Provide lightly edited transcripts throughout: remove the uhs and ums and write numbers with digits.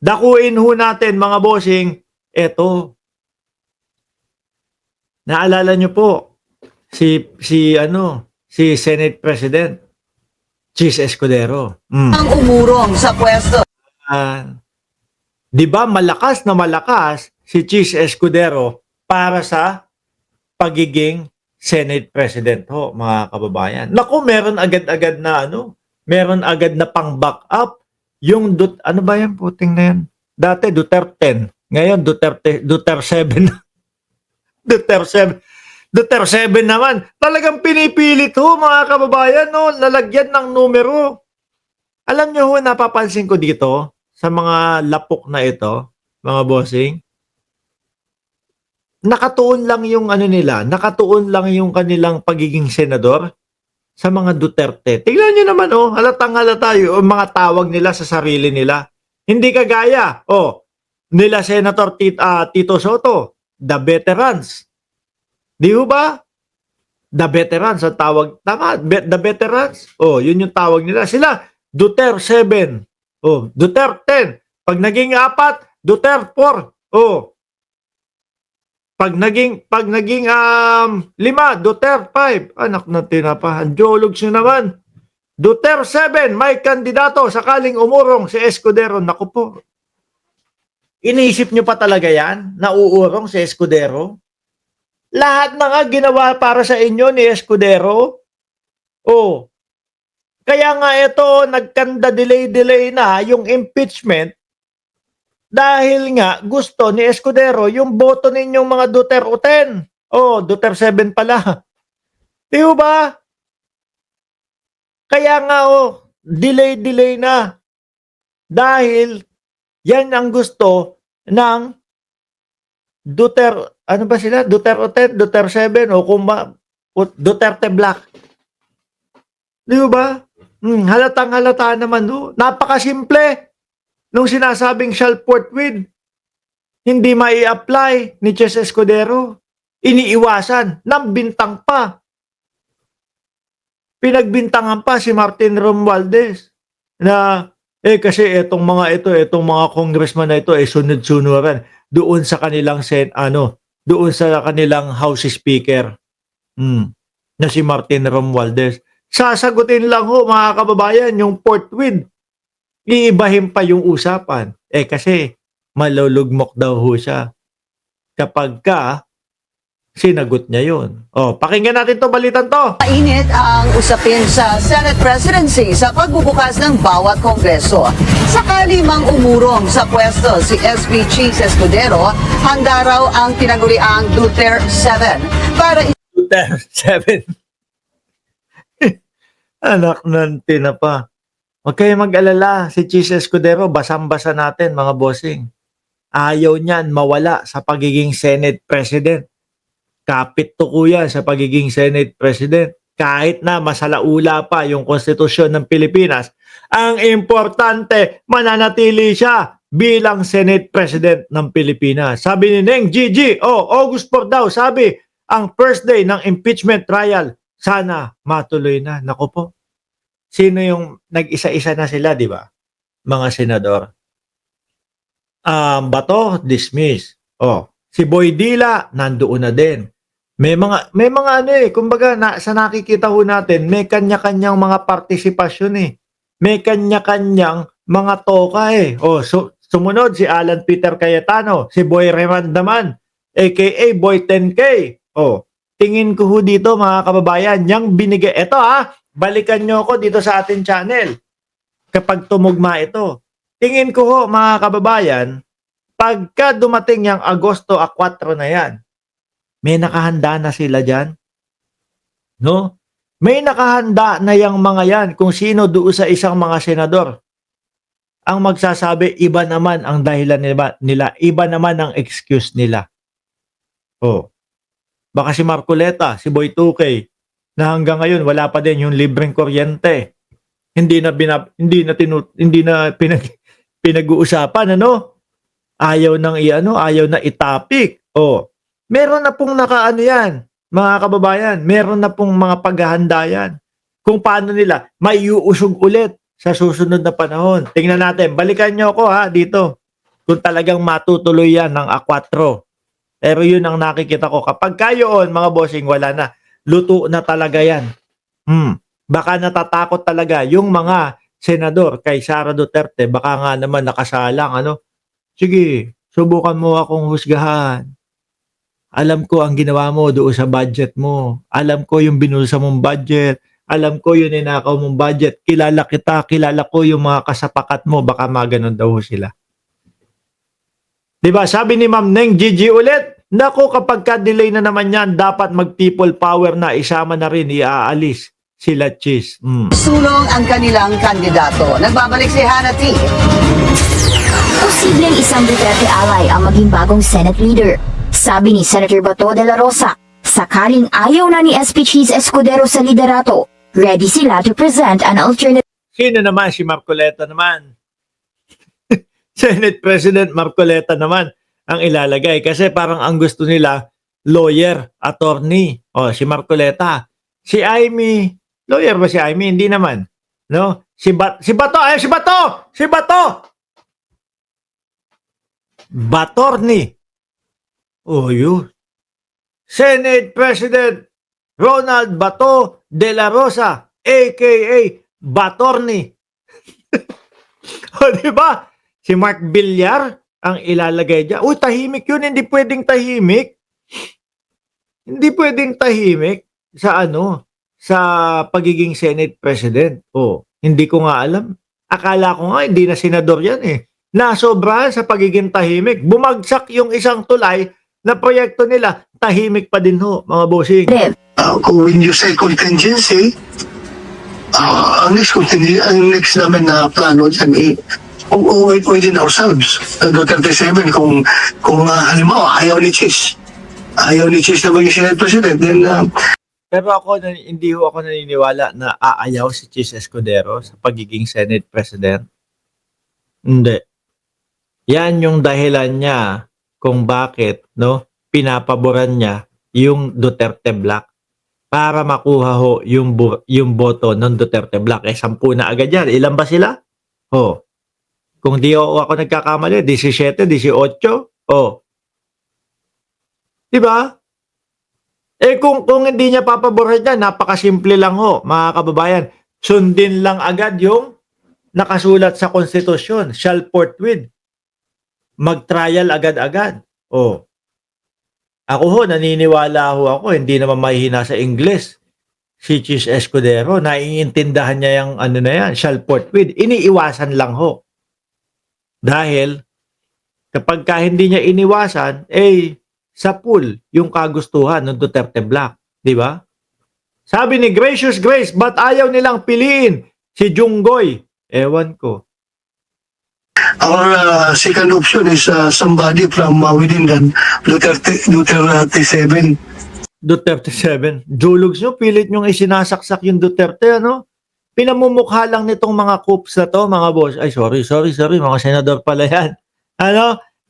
Dakuin ho natin mga bossing, eto. Naalala nyo po, si Senate President, Chis Escudero. Ang umurong sa pwesto. Di ba malakas na malakas si Chis Escudero para sa pagiging Senate President ho, mga kababayan. Naku, meron agad-agad na meron agad na pang-back up yung ano ba yan, puting na yan? Dati Duterte 10, ngayon Duterte 7. Duterte 7 naman. Talagang pinipilit ho, mga kababayan, no, lalagyan ng numero. Alam nyo ho, napapansin ko dito sa mga lapok na ito, mga bossing, nakatuon lang yung nila, nakatuon lang yung kanilang pagiging senador sa mga Duterte. Tingnan nyo naman, halatang halata yung mga tawag nila sa sarili nila. Hindi kagaya, nila Senator Tito Soto, the veterans. Di ba? The veterans ang tawag. Tama, the veterans. Yun yung tawag nila. Sila, Duterte 7. Duterte 10. Pag naging 4, Duterte 4. Pag naging 5, Duterte 5. Anak na tinapahan. Jologs nyo naman. Duterte 7, may kandidato sakaling umurong si Escudero. Naku po. Iniisip nyo pa talaga yan? Nauurong si Escudero? Lahat na nga ginawa para sa inyo ni Escudero. Kaya nga ito, nagkanda delay na yung impeachment dahil nga gusto ni Escudero yung boto ninyong mga Duterte 10. Duterte 7 pala. Di ba? Kaya nga delay na. Dahil yan ang gusto ng Duterte, ano ba sila? Duterte 10, Duterte 7, Duterte Black. Di ba? Halatang halata naman Napakasimple nung sinasabing shall forthwith. Hindi mai-apply ni Chis Escudero. Iniiwasan ng bintang pa. Pinagbintangan pa si Martin Romualdez na kasi itong mga congressman na ito sunod-sunuran doon sa kanilang doon sa kanilang House Speaker na si Martin Romualdez. Sasagutin lang ho, mga kababayan, yung forthwith. Iibahin pa yung usapan. Kasi malulugmok daw ho siya kapag sinagot niya yun. Pakinggan natin to, balitan to. Mainit ang usapin sa Senate presidency sa pagbubukas ng bawat kongreso. Sakali mang umurong sa pwesto si SP Chis Escudero, handa raw ang tinaguriang Duterte 7 para Duterte 7. Anak ng tinapa. Huwag kayo mag-alala. Si Chis Escudero, basang-basa natin, mga bossing. Ayaw niyan mawala sa pagiging Senate President. Kapit to kuya sa pagiging Senate President. Kahit na masalaula pa yung konstitusyon ng Pilipinas, ang importante, mananatili siya bilang Senate President ng Pilipinas. Sabi ni Neng Gigi, August 4 daw, sabi, ang first day ng impeachment trial, sana matuloy na. Naku po. Sino yung nag-isa-isa na sila, di ba? Mga senador. Bato, dismiss. Si Boy Dila, nandoon na din. May mga kumbaga sa nakikita ho natin, may kanya-kanyang mga partisipasyon May kanya-kanyang mga toka sumunod si Alan Peter Cayetano, si Boy Raymond naman, aka Boy 10K. Tingin ko ho dito, mga kababayan, yang binigay, balikan nyo ako dito sa ating channel kapag tumugma ito. Tingin ko ho, mga kababayan, pagka dumating yung Agosto 4 na yan, may nakahanda na sila dyan. No? May nakahanda na yung mga yan kung sino doon sa isang mga senador. Ang magsasabi, iba naman ang dahilan nila, iba naman ang excuse nila. Baka si Marcoleta, si Boy 2K, na hanggang ngayon wala pa din yung libreng kuryente. Hindi na pinag-uusapan, Ayaw na itapik. Meron na pong yan, mga kababayan. Meron na pong mga paghahanda yan. Kung paano nila maiuusog ulit sa susunod na panahon. Tingnan natin. Balikan nyo ako dito. Kung talagang matutuloy yan ng A4. Pero yun ang nakikita ko. Kapag kayoon, mga bossing, wala na. Luto na talaga yan. Baka natatakot talaga yung mga senador kay Sara Duterte. Baka nga naman nakasalang, ano. Sige, subukan mo akong husgahan. Alam ko ang ginawa mo doon sa budget mo. Alam ko yung binulsa mong budget. Alam ko yung ninakaw mong budget. Kilala kita, kilala ko yung mga kasapakat mo. Baka maganon daw sila. Diba? Sabi ni Ma'am Neng Gigi ulit, naku, kapag ka-delay na naman yan, dapat mag-people power na, isama na rin, iaalis sila Cheese. Sulong ang kanilang kandidato. Nagbabalik si Hannah T. Posibleng isang Duterte ally ang maging bagong Senate leader. Sabi ni Senator Bato de la Rosa, sakaling ayaw na ni SP Cheese Escudero sa liderato, ready sila to present an alternative. Sino naman? Si Marcoleta naman. Senate President Marcoleta naman ang ilalagay. Kasi parang ang gusto nila, lawyer, attorney. O, si Marcoleta. Si Amy, lawyer ba si Amy? Hindi naman. No? Si Bato! Si Bato! Si Bato! Batorni. Oh, yun. Senate President Ronald Bato de la Rosa, a.k.a. Batorni. O, diba? Si Mark Villar ang ilalagay dyan. Uy, tahimik yun. Hindi pwedeng tahimik. Hindi pwedeng tahimik sa sa pagiging Senate President. Oh, hindi ko nga alam. Akala ko nga, hindi na senador yan eh. Nasobrahan sa pagiging tahimik. Bumagsak yung isang tulay na proyekto nila. Tahimik pa din ho, mga bossing. Kung when you say contingency, ang next namin na plano dyan, within ourselves, Duterte 7, kung halimbawa, ayaw ni Cheese na maging Senate President, then Pero hindi ho ako naniniwala na aayaw si Cheese Escudero sa pagiging Senate President. Hindi. Yan yung dahilan niya kung bakit pinapaboran niya yung Duterte Black para makuha ho yung boto ng Duterte Black. 10 na agad yan. Ilan ba sila? Kung di ako nagkakamali, 17, 18. Diba? Kung hindi niya papaboran yan, napakasimple lang ho, mga kababayan. Sundin lang agad yung nakasulat sa konstitusyon, shall forthwith. Mag-trial agad-agad. Ako ho, naniniwala ho ako, hindi naman mahihina sa English. Si Cheese Escudero, naiintindahan niya yung na yan, shall forthwith. Iniiwasan lang ho. Dahil, kapag hindi niya iniwasan, sa pool yung kagustuhan ng Duterte Black. Di ba? Sabi ni Gracious Grace, ba't ayaw nilang piliin si Junggoy? Ewan ko. our second option is somebody from within the Duterte 7. Duterte 7. Julugs nyo, pilit nyo isinasaksak yung Duterte, Pinamumukha lang nitong mga coups na to, mga boss. Ay, sorry, mga senador pala yan.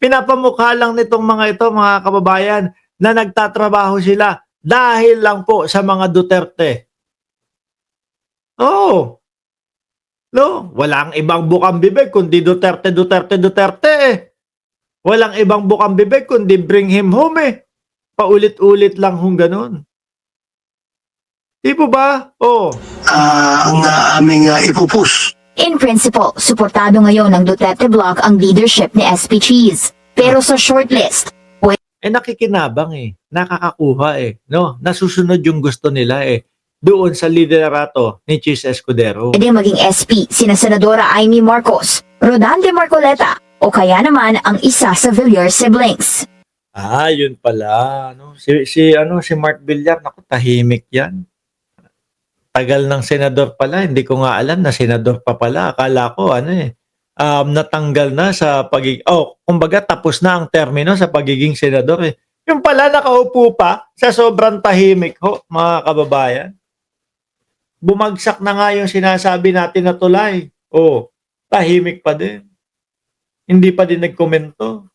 Pinapamukha lang nitong mga ito, mga kababayan, na nagtatrabaho sila dahil lang po sa mga Duterte. Walang ibang bukang bibig kundi Duterte. Walang ibang bukang bibig kundi bring him home Paulit-ulit lang ganun. Di po ba? Ang aming ipupus. In principle, suportado ngayon ng Duterte Bloc ang leadership ni SP Cheese. Pero sa shortlist, Nakikinabang nakakakuha nasusunod yung gusto nila doon sa liderato ni Cheese Escudero. pwede maging SP sina Senadora Amy Marcos, Rodante Marcoleta, o kaya naman ang isa sa Villar siblings. Yun pala. Si Mark Villar, naku, tahimik yan. Tagal ng senador pala, hindi ko nga alam na senador pa pala. Akala ko, natanggal na sa pagiging, kumbaga tapos na ang termino sa pagiging senador Yung pala nakaupo pa sa sobrang tahimik ho, mga kababayan. Bumagsak na nga yung sinasabi natin na tulay. Tahimik pa din. Hindi pa din nagkomento.